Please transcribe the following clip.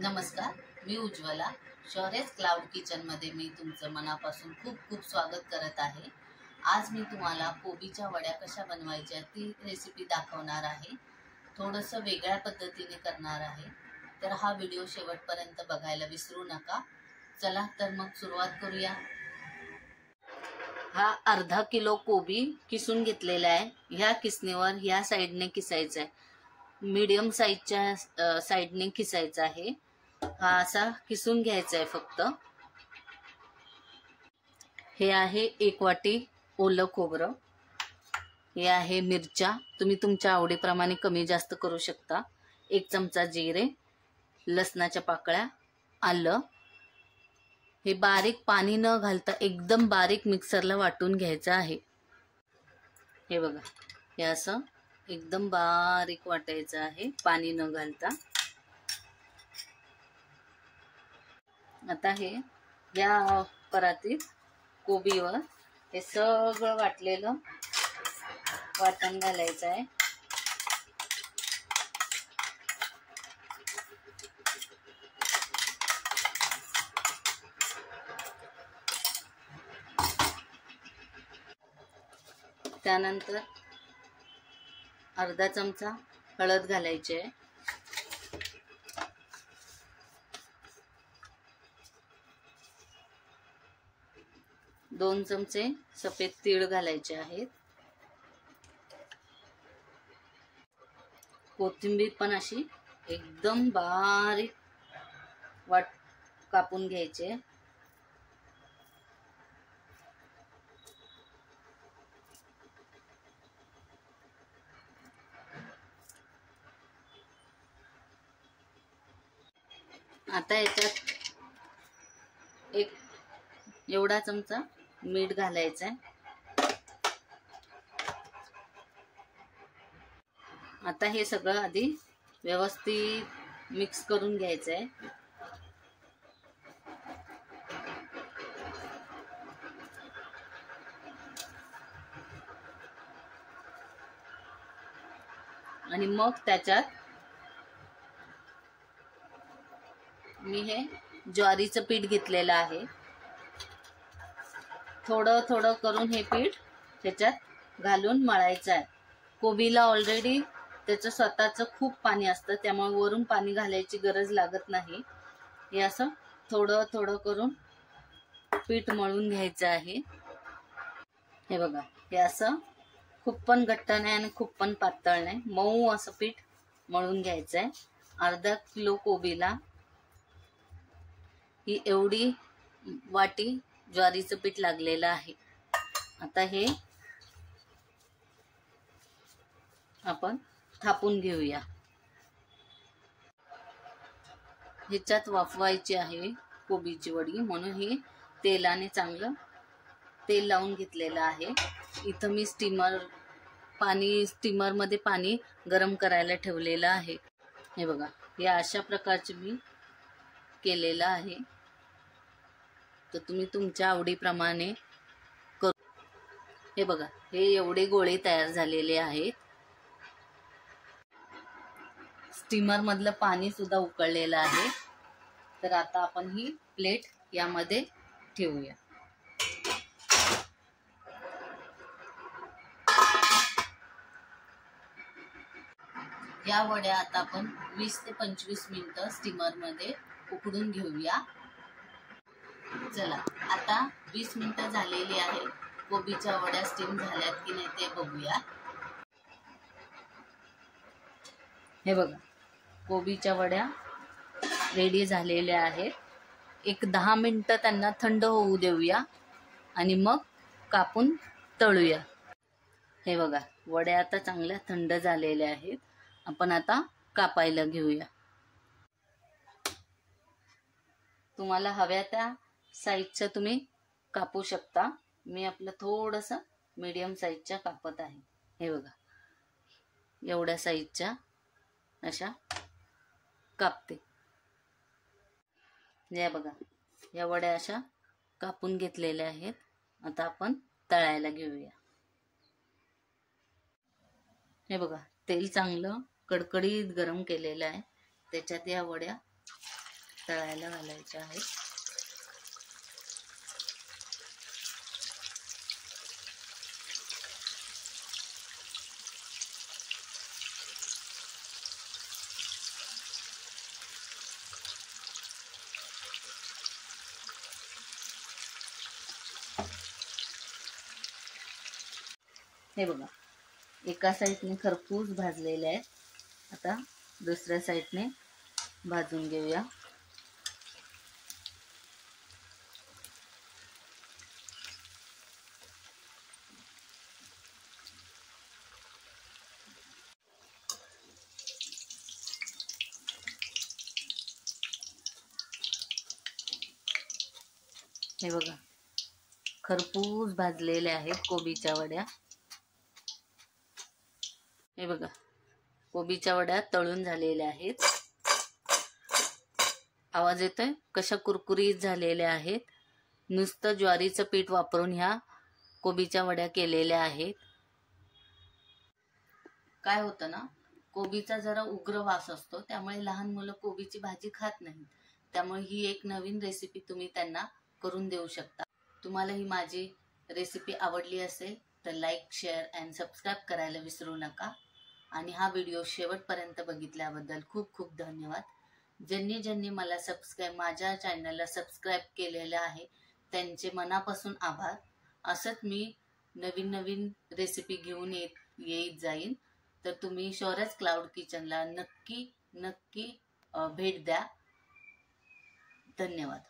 नमस्कार, मी उज्ज्वला. शौर्यस क्लाउड किचनमध्ये मी तुमचं मनापासून खूप खूप स्वागत करत आहे. आज मी तुम्हाला कोबीच्या वड्या कशा बनवायच्या ती रेसिपी दाखवणार आहे. थोडंसं वेगळ्या पद्धतीने करणार आहे, तर हा व्हिडिओ शेवटपर्यंत बघायला विसरू नका. चला तर मग सुरुवात करूया. हा अर्धा किलो कोबी किसून घेतलेला आहे. ह्या किसणीवर ह्या साईडने किसायचा आहे, मीडियम साईजच्या साईडने किसायचा आहे. हा असा किसून घ्यायचा आहे फक्त. हे आहे 1 वाटी ओलं खोबरं. हे आहे मिरच्या, तुम्ही तुमच्या आवडीप्रमाणे कमी जास्त करू शकता. 1 चमचा जिरे, लसणाच्या पाकळ्या, आलं. हे बारीक पाणी न घालता एकदम बारीक मिक्सरला वाटून घ्यायचं आहे. हे बघा, हे असं एकदम बारीक वाटायचं आहे पाणी न घालता. आता हे या परातीत कोबीवर हे सगळं वाटलेलं वाटण घालायचं आहे. त्यानंतर अर्धा चमचा हळद घालायची आहे. दोन चमचे सफेद तीळ घालायचे आहेत. कोथिंबीर पण अशी एकदम बारीक कापून घ्यायचे. आता याच्यात एक एवढा चमचा मीठ घालायचं आहे. आता हे सगळं आधी व्यवस्थित मिक्स करून घ्यायचं आहे. आणि मग त्याच्यात मी हे ज्वारीचं पीठ घेतलेलं आहे. थोडं थोडं करून हे पीठ त्याच्यात घालून मळायचं आहे. कोबीला ऑलरेडी त्याचं स्वतःचं खूप पाणी असतं, त्यामुळे वरून पाणी घालायची गरज लागत नाही. हे असं थोडं थोडं करून पीठ मळून घ्यायचं आहे. हे बघा, हे असं खूप पण घट्ट नाही आणि खूप पण पातळ नाही, मऊ असं पीठ मळून घ्यायचं आहे. अर्धा किलो कोबीला ही एवढी वाटी ज्वारीचं पीठ लागलेलं आहे. आता हे आपण थापून घेऊया. ह्याच्यात वाफवायची आहे कोबीची वडी, म्हणून हे तेलाने चांगलं तेल लावून घेतलेलं आहे. इथं मी स्टीमरमध्ये पाणी गरम करायला ठेवलेलं आहे. हे बघा, हे अशा प्रकारचे मी केलेलं आहे. तर तुम्ही तुमच्या आवडीप्रमाणे करू. हे बघा, हे एवढे गोळे तयार झालेले आहेत. स्टीमर मधलं पाणी सुद्धा उकळलेलं आहे. तर आता आपण ही प्लेट यामध्ये ठेवूया. या वड्या आता आपण 20 ते 25 मिनिटं स्टीमर मध्ये उकडून घेऊया. चला, आता 20 मिनिटं झालेली आहे. कोबीच्या वड्या स्टीम झाल्यात की नाही ते बघूया. हे बघा, कोबीच्या वड्या रेडी झालेल्या आहेत. एक 10 मिनिटं त्यांना थंड होऊ देऊया आणि मग कापून तळूया. हे बघा, वड्या आता चांगल्या थंड झालेल्या आहेत. आपण आता कापायला घेऊया. तुम्हाला हव्या त्या साईजचं तुम्ही कापू शकता. मी आपलं थोडंसं मीडियम साईजच्या कापत आहे. हे बघा, एवढ्या साईजच्या अशा कापते. या बघा, या वड्या अशा कापून घेतलेल्या आहेत. आता आपण तळायला घेऊया. हे बघा, तेल चांगलं कडकडीत गरम केलेलं आहे. त्याच्यात या वड्या तळायला घालायच्या आहेत. हे बघा, एका साईडने खरपूस भाजलेले आहेत. आता दुसऱ्या साईडने भाजून घेऊया. हे बघा, खरपूस भाजलेल्या आहेत कोबीच्या वड्या. हे बघा, कोबीच्या वड्या तळून झालेल्या आहेत. आवाज येतोय कशा कुरकुरीत झालेल्या आहेत. नुसतं ज्वारीचं पीठ वापरून ह्या कोबीच्या वड्या केलेल्या आहेत. काय होतं ना, कोबीचा जरा उग्र वास असतो, त्यामुळे लहान मुलं कोबीची भाजी खात नाहीत. त्यामुळे ही एक नवीन रेसिपी तुम्ही त्यांना करून देऊ शकता. तुम्हाला ही माझी रेसिपी आवडली असेल तर लाईक, शेअर अँड सबस्क्राईब करायला विसरू नका. आणि हा व्हिडिओ शेवटपर्यंत बघितल्याबद्दल खूप खूप धन्यवाद. ज्यांनी मला माझ्या चॅनलला सबस्क्राईब केलेलं आहे त्यांचे मनापासून आभार. असंच मी नवीन रेसिपी घेऊन येत जाईन. तर तुम्ही शौर्यच क्लाउड किचनला नक्की भेट द्या. धन्यवाद.